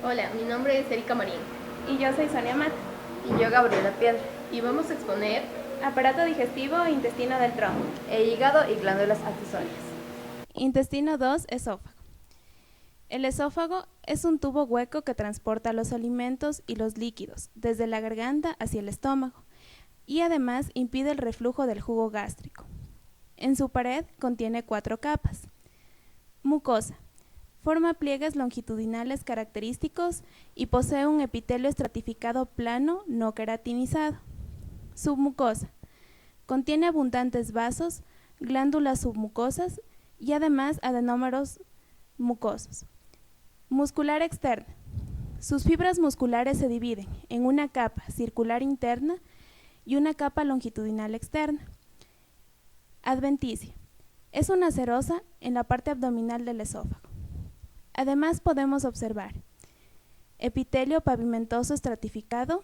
Hola, mi nombre es Erika Marín. Y yo soy Sonia Mat. Y yo, Gabriela Piedra. Y vamos a exponer aparato digestivo e intestino del tronco, hígado y glándulas accesorias. Intestino 2, esófago. El esófago es un tubo hueco que transporta los alimentos y los líquidos desde la garganta hacia el estómago y además impide el reflujo del jugo gástrico. En su pared contiene 4 capas. Mucosa. Forma pliegues longitudinales característicos y posee un epitelio estratificado plano no queratinizado. Submucosa. Contiene abundantes vasos, glándulas submucosas y además adenómeros mucosos. Muscular externa. Sus fibras musculares se dividen en una capa circular interna y una capa longitudinal externa. Adventicia. Es una serosa en la parte abdominal del esófago. Además podemos observar epitelio pavimentoso estratificado,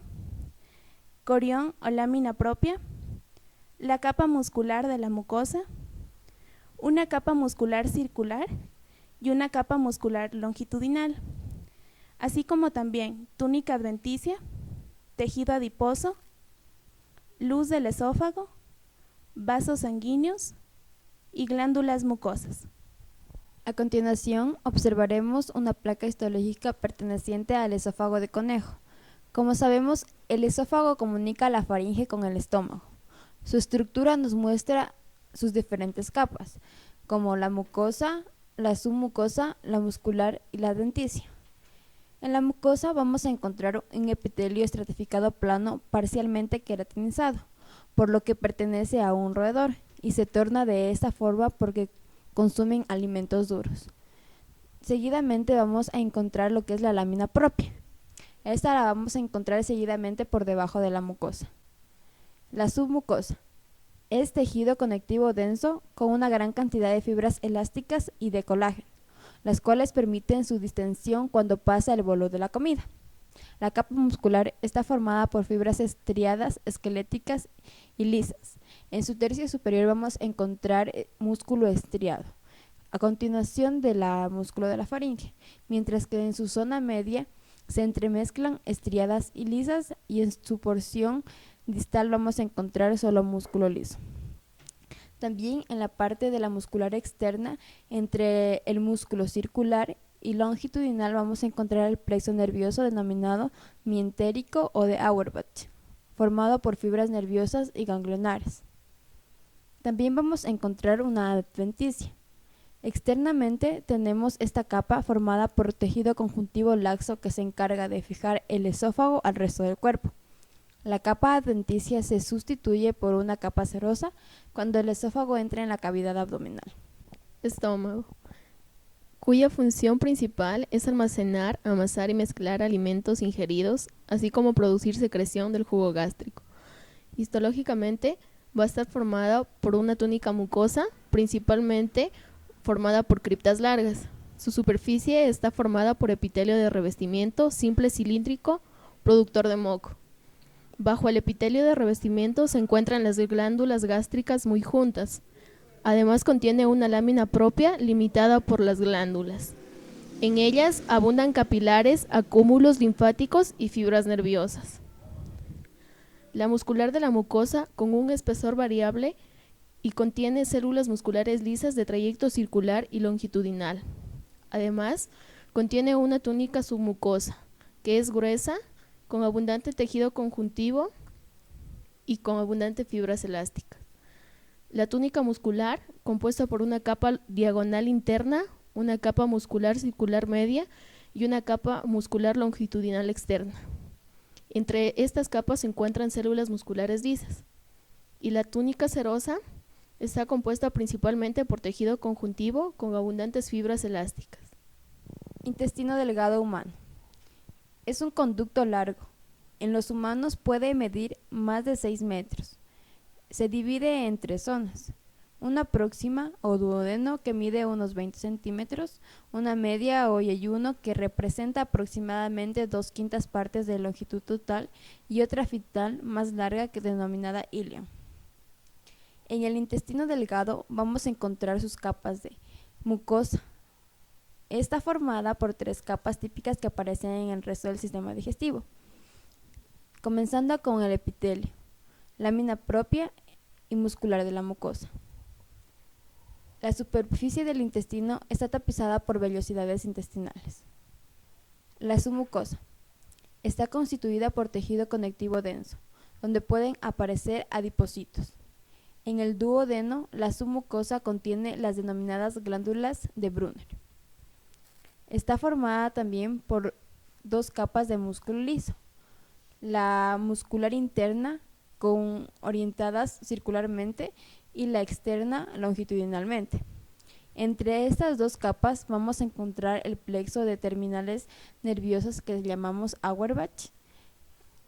corión o lámina propia, la capa muscular de la mucosa, una capa muscular circular y una capa muscular longitudinal, así como también túnica adventicia, tejido adiposo, luz del esófago, vasos sanguíneos y glándulas mucosas. A continuación, observaremos una placa histológica perteneciente al esófago de conejo. Como sabemos, el esófago comunica la faringe con el estómago. Su estructura nos muestra sus diferentes capas, como la mucosa, la submucosa, la muscular y la adventicia. En la mucosa vamos a encontrar un epitelio estratificado plano parcialmente queratinizado, por lo que pertenece a un roedor y se torna de esta forma porque consumen alimentos duros. Seguidamente vamos a encontrar lo que es la lámina propia. Esta la vamos a encontrar seguidamente por debajo de la mucosa. La submucosa es tejido conectivo denso con una gran cantidad de fibras elásticas y de colágeno, las cuales permiten su distensión cuando pasa el bolo de la comida. La capa muscular está formada por fibras estriadas, esqueléticas y lisas. En su tercio superior vamos a encontrar músculo estriado, a continuación de la músculo de la faringe, mientras que en su zona media se entremezclan estriadas y lisas y en su porción distal vamos a encontrar solo músculo liso. También en la parte de la muscular externa, entre el músculo circular y longitudinal vamos a encontrar el plexo nervioso denominado mientérico o de Auerbach, formado por fibras nerviosas y ganglionares. También vamos a encontrar una adventicia. Externamente tenemos esta capa formada por tejido conjuntivo laxo que se encarga de fijar el esófago al resto del cuerpo. La capa adventicia se sustituye por una capa serosa cuando el esófago entra en la cavidad abdominal. estómago, cuya función principal es almacenar, amasar y mezclar alimentos ingeridos, así como producir secreción del jugo gástrico. Histológicamente va a estar formada por una túnica mucosa, principalmente formada por criptas largas. Su superficie está formada por epitelio de revestimiento simple cilíndrico, productor de moco. Bajo el epitelio de revestimiento se encuentran las glándulas gástricas muy juntas. Además contiene una lámina propia limitada por las glándulas. En ellas abundan capilares, acúmulos linfáticos y fibras nerviosas. La muscular de la mucosa con un espesor variable y contiene células musculares lisas de trayecto circular y longitudinal. Además, contiene una túnica submucosa, que es gruesa, con abundante tejido conjuntivo y con abundantes fibras elásticas. La túnica muscular, compuesta por una capa diagonal interna, una capa muscular circular media y una capa muscular longitudinal externa. Entre estas capas se encuentran células musculares lisas. Y la túnica serosa está compuesta principalmente por tejido conjuntivo con abundantes fibras elásticas. Intestino delgado humano. Es un conducto largo. En los humanos puede medir más de 6 metros. Se divide en 3 zonas. Una próxima o duodeno que mide unos 20 centímetros, una media o yeyuno que representa aproximadamente 2/5 partes de longitud total y otra fital más larga que denominada ilion. En el intestino delgado vamos a encontrar sus capas de mucosa, Está formada por 3 capas típicas que aparecen en el resto del sistema digestivo, comenzando con el epitelio, lámina propia y muscular de la mucosa. La superficie del intestino está tapizada por vellosidades intestinales. La submucosa está constituida por tejido conectivo denso, donde pueden aparecer adipocitos. En el duodeno, la submucosa contiene las denominadas glándulas de Brunner. Está formada también por 2 capas de músculo liso, la muscular interna orientadas circularmente y la externa longitudinalmente. Entre estas 2 capas vamos a encontrar el plexo de terminales nerviosas que llamamos Auerbach.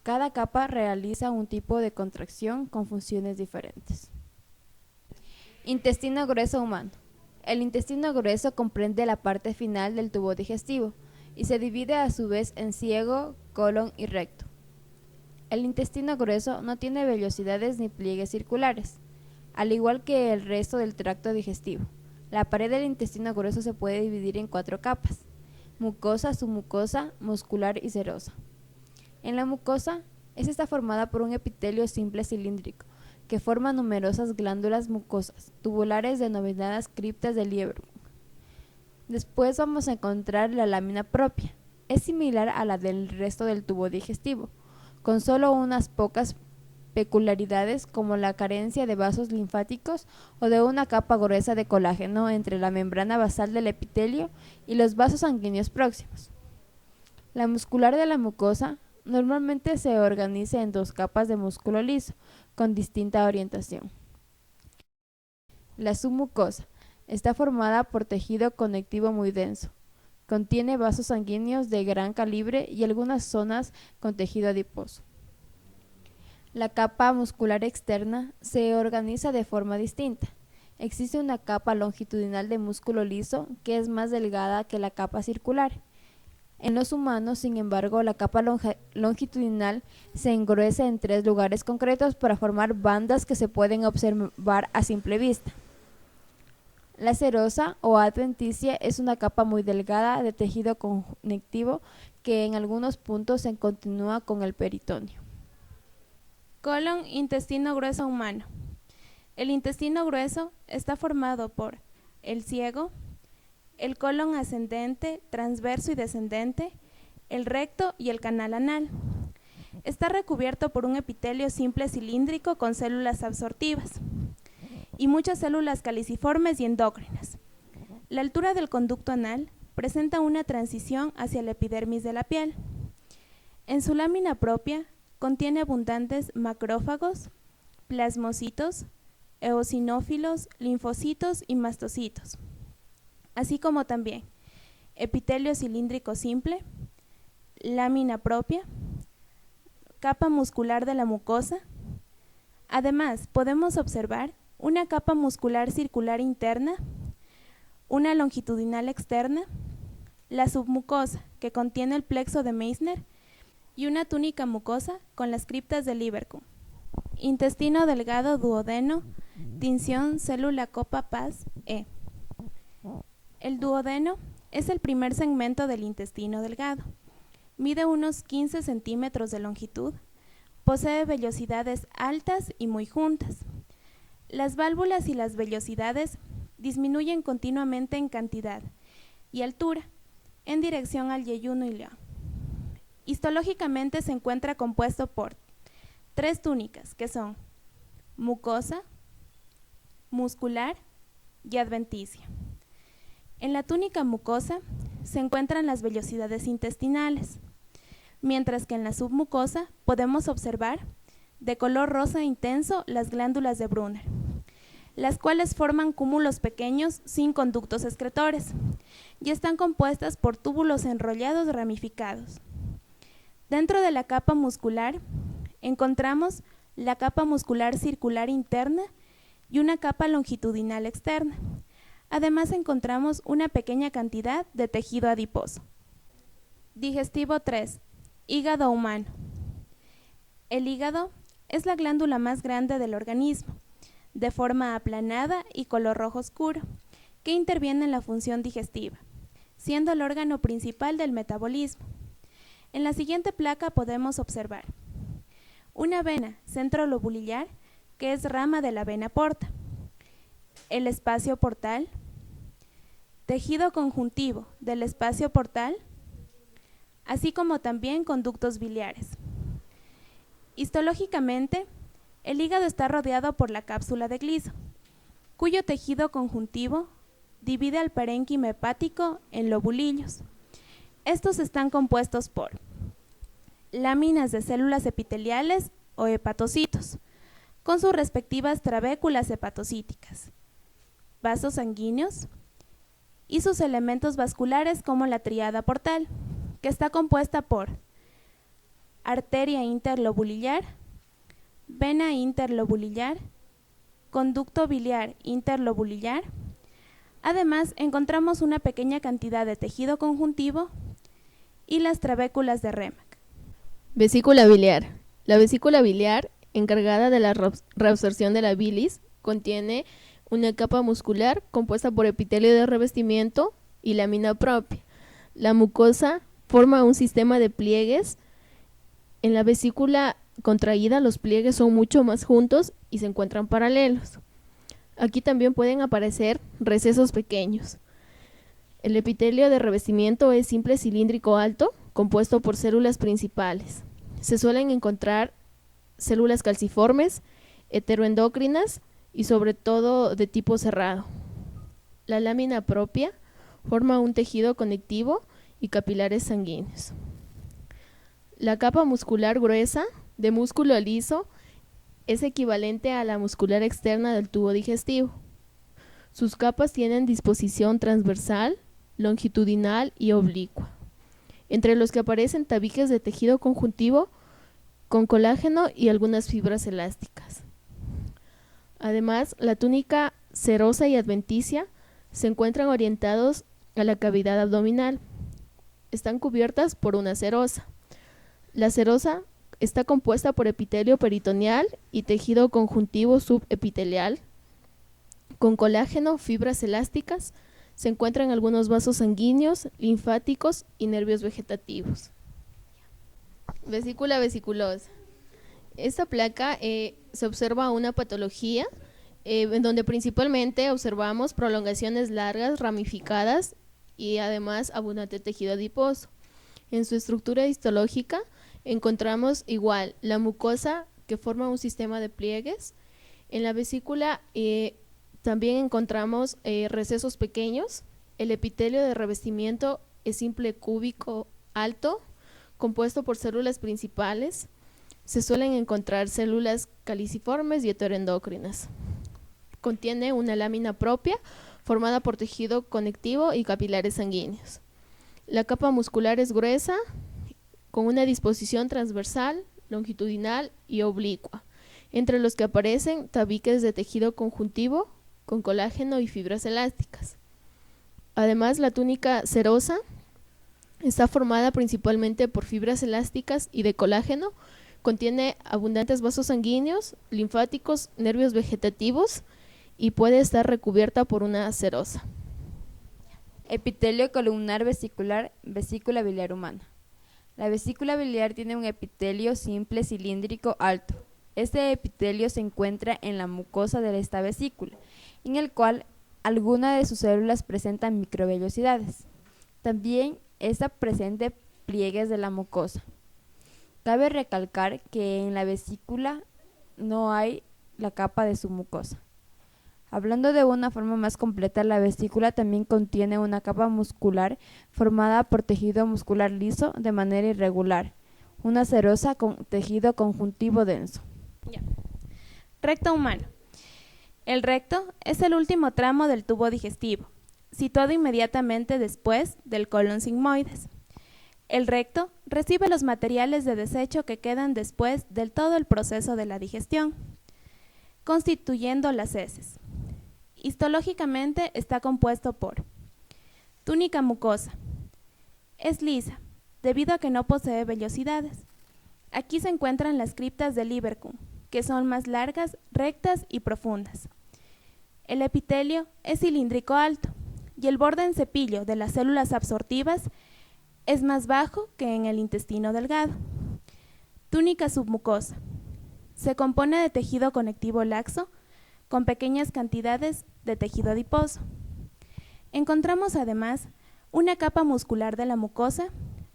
Cada capa realiza un tipo de contracción con funciones diferentes. Intestino grueso humano. El intestino grueso comprende la parte final del tubo digestivo y se divide a su vez en ciego, colon y recto. El intestino grueso no tiene vellosidades ni pliegues circulares, al igual que el resto del tracto digestivo. La pared del intestino grueso se puede dividir en 4 capas: mucosa, submucosa, muscular y serosa. En la mucosa, esta está formada por un epitelio simple cilíndrico, que forma numerosas glándulas mucosas, tubulares denominadas criptas de Lieberkühn. Después vamos a encontrar la lámina propia. Es similar a la del resto del tubo digestivo, con solo unas pocas peculiaridades como la carencia de vasos linfáticos o de una capa gruesa de colágeno entre la membrana basal del epitelio y los vasos sanguíneos próximos. La muscular de la mucosa normalmente se organiza en 2 capas de músculo liso, con distinta orientación. La submucosa está formada por tejido conectivo muy denso. Contiene vasos sanguíneos de gran calibre y algunas zonas con tejido adiposo. La capa muscular externa se organiza de forma distinta. Existe una capa longitudinal de músculo liso que es más delgada que la capa circular. En los humanos, sin embargo, la capa longitudinal se engruesa en 3 lugares concretos para formar bandas que se pueden observar a simple vista. La serosa o adventicia es una capa muy delgada de tejido conectivo que en algunos puntos se continúa con el peritoneo. Colon, intestino grueso humano. El intestino grueso está formado por el ciego, el colon ascendente, transverso y descendente, el recto y el canal anal. Está recubierto por un epitelio simple cilíndrico con células absortivas y muchas células caliciformes y endócrinas. La altura del conducto anal presenta una transición hacia la epidermis de la piel. En su lámina propia contiene abundantes macrófagos, plasmocitos, eosinófilos, linfocitos y mastocitos, así como también epitelio cilíndrico simple, lámina propia, capa muscular de la mucosa. Además, podemos observar una capa muscular circular interna, una longitudinal externa, la submucosa, que contiene el plexo de Meissner, y una túnica mucosa con las criptas de Lieberkühn. Intestino delgado duodeno, tinción célula copa Paz E. El duodeno es el primer segmento del intestino delgado. Mide unos 15 centímetros de longitud, posee vellosidades altas y muy juntas. Las válvulas y las vellosidades disminuyen continuamente en cantidad y altura en dirección al yeyuno y león. Histológicamente se encuentra compuesto por 3 túnicas, que son mucosa, muscular y adventicia. En la túnica mucosa se encuentran las vellosidades intestinales, mientras que en la submucosa podemos observar de color rosa intenso las glándulas de Brunner, las cuales forman cúmulos pequeños sin conductos excretores y están compuestas por túbulos enrollados ramificados. Dentro de la capa muscular encontramos la capa muscular circular interna y una capa longitudinal externa. Además encontramos una pequeña cantidad de tejido adiposo. Digestivo 3. Hígado humano. El hígado es la glándula más grande del organismo, de forma aplanada y color rojo oscuro, que interviene en la función digestiva. siendo el órgano principal del metabolismo. En la siguiente placa podemos observar una vena centrolobulillar, que es rama de la vena porta, el espacio portal, tejido conjuntivo del espacio portal, así como también conductos biliares. Histológicamente, el hígado está rodeado por la cápsula de Gliso, cuyo tejido conjuntivo divide al parénquima hepático en lobulillos. Estos están compuestos por láminas de células epiteliales o hepatocitos, con sus respectivas trabéculas hepatocíticas, vasos sanguíneos y sus elementos vasculares como la tríada portal, que está compuesta por arteria interlobulillar, vena interlobulillar, conducto biliar interlobulillar. Además, encontramos una pequeña cantidad de tejido conjuntivo y las trabéculas de Remack. Vesícula biliar. La vesícula biliar, encargada de la reabsorción de la bilis, contiene una capa muscular compuesta por epitelio de revestimiento y lámina propia. La mucosa forma un sistema de pliegues. En la vesícula contraída, los pliegues son mucho más juntos y se encuentran paralelos. Aquí también pueden aparecer recesos pequeños. El epitelio de revestimiento es simple cilíndrico alto, compuesto por células principales. Se suelen encontrar células calciformes, heteroendocrinas y sobre todo de tipo cerrado. La lámina propia forma un tejido conectivo y capilares sanguíneos. La capa muscular gruesa de músculo liso es equivalente a la muscular externa del tubo digestivo. Sus capas tienen disposición transversal, longitudinal y oblicua, entre los que aparecen tabiques de tejido conjuntivo con colágeno y algunas fibras elásticas. Además, la túnica serosa y adventicia se encuentran orientados a la cavidad abdominal. Están cubiertas por una serosa. La serosa está compuesta por epitelio peritoneal y tejido conjuntivo subepitelial. Con colágeno, fibras elásticas, se encuentran algunos vasos sanguíneos, linfáticos y nervios vegetativos. Vesícula vesiculosa. Esta placa se observa una patología en donde principalmente observamos prolongaciones largas, ramificadas y además abundante tejido adiposo. En su estructura histológica encontramos igual la mucosa, que forma un sistema de pliegues. En la vesícula también encontramos recesos pequeños. El epitelio de revestimiento es simple cúbico alto, compuesto por células principales. Se suelen encontrar células caliciformes y heteroendocrinas. Contiene una lámina propia formada por tejido conectivo y capilares sanguíneos. La capa muscular es gruesa, con una disposición transversal, longitudinal y oblicua, entre los que aparecen tabiques de tejido conjuntivo con colágeno y fibras elásticas. Además, la túnica serosa está formada principalmente por fibras elásticas y de colágeno. Contiene abundantes vasos sanguíneos, linfáticos, nervios vegetativos y puede estar recubierta por una serosa. Epitelio columnar vesicular, vesícula biliar humana. La vesícula biliar tiene un epitelio simple cilíndrico alto. Este epitelio se encuentra en la mucosa de esta vesícula, en el cual algunas de sus células presentan microvellosidades. También está presente pliegues de la mucosa. Cabe recalcar que en la vesícula no hay la capa de su mucosa. Hablando de una forma más completa, la vesícula también contiene una capa muscular formada por tejido muscular liso de manera irregular, una serosa con tejido conjuntivo denso. Recto humano. El recto es el último tramo del tubo digestivo, situado inmediatamente después del colon sigmoides. El recto recibe los materiales de desecho que quedan después del todo el proceso de la digestión, constituyendo las heces. Histológicamente está compuesto por túnica mucosa. Es lisa, debido a que no posee vellosidades. Aquí se encuentran las criptas del Lieberkühn, que son más largas, rectas y profundas. El epitelio es cilíndrico alto, y el borde en cepillo de las células absortivas es más bajo que en el intestino delgado. Túnica submucosa. Se compone de tejido conectivo laxo con pequeñas cantidades de tejido adiposo. Encontramos además una capa muscular de la mucosa,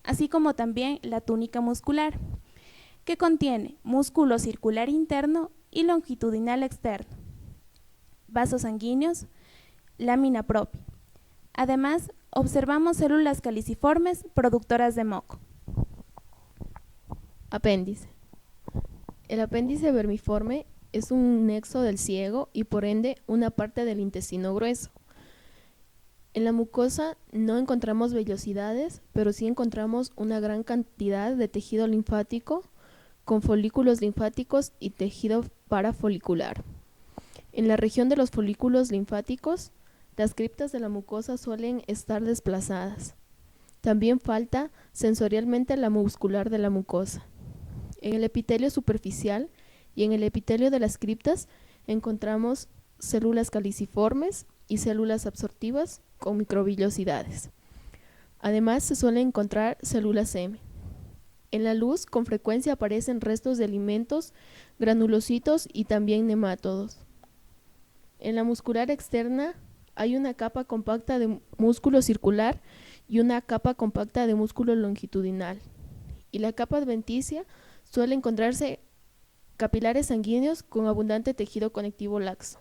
así como también la túnica muscular, que contiene músculo circular interno y longitudinal externo, vasos sanguíneos, lámina propia. Además, observamos células caliciformes productoras de moco. Apéndice. El apéndice vermiforme es un nexo del ciego y por ende una parte del intestino grueso. En la mucosa no encontramos vellosidades, pero sí encontramos una gran cantidad de tejido linfático con folículos linfáticos y tejido parafolicular. En la región de los folículos linfáticos, las criptas de la mucosa suelen estar desplazadas. También falta sensorialmente la muscular de la mucosa. En el epitelio superficial y en el epitelio de las criptas encontramos células caliciformes y células absortivas con microvillosidades. Además, se suelen encontrar células M. En la luz, con frecuencia aparecen restos de alimentos, granulocitos y también nemátodos. En la muscular externa hay una capa compacta de músculo circular y una capa compacta de músculo longitudinal. Y la capa adventicia suele encontrarse capilares sanguíneos con abundante tejido conectivo laxo.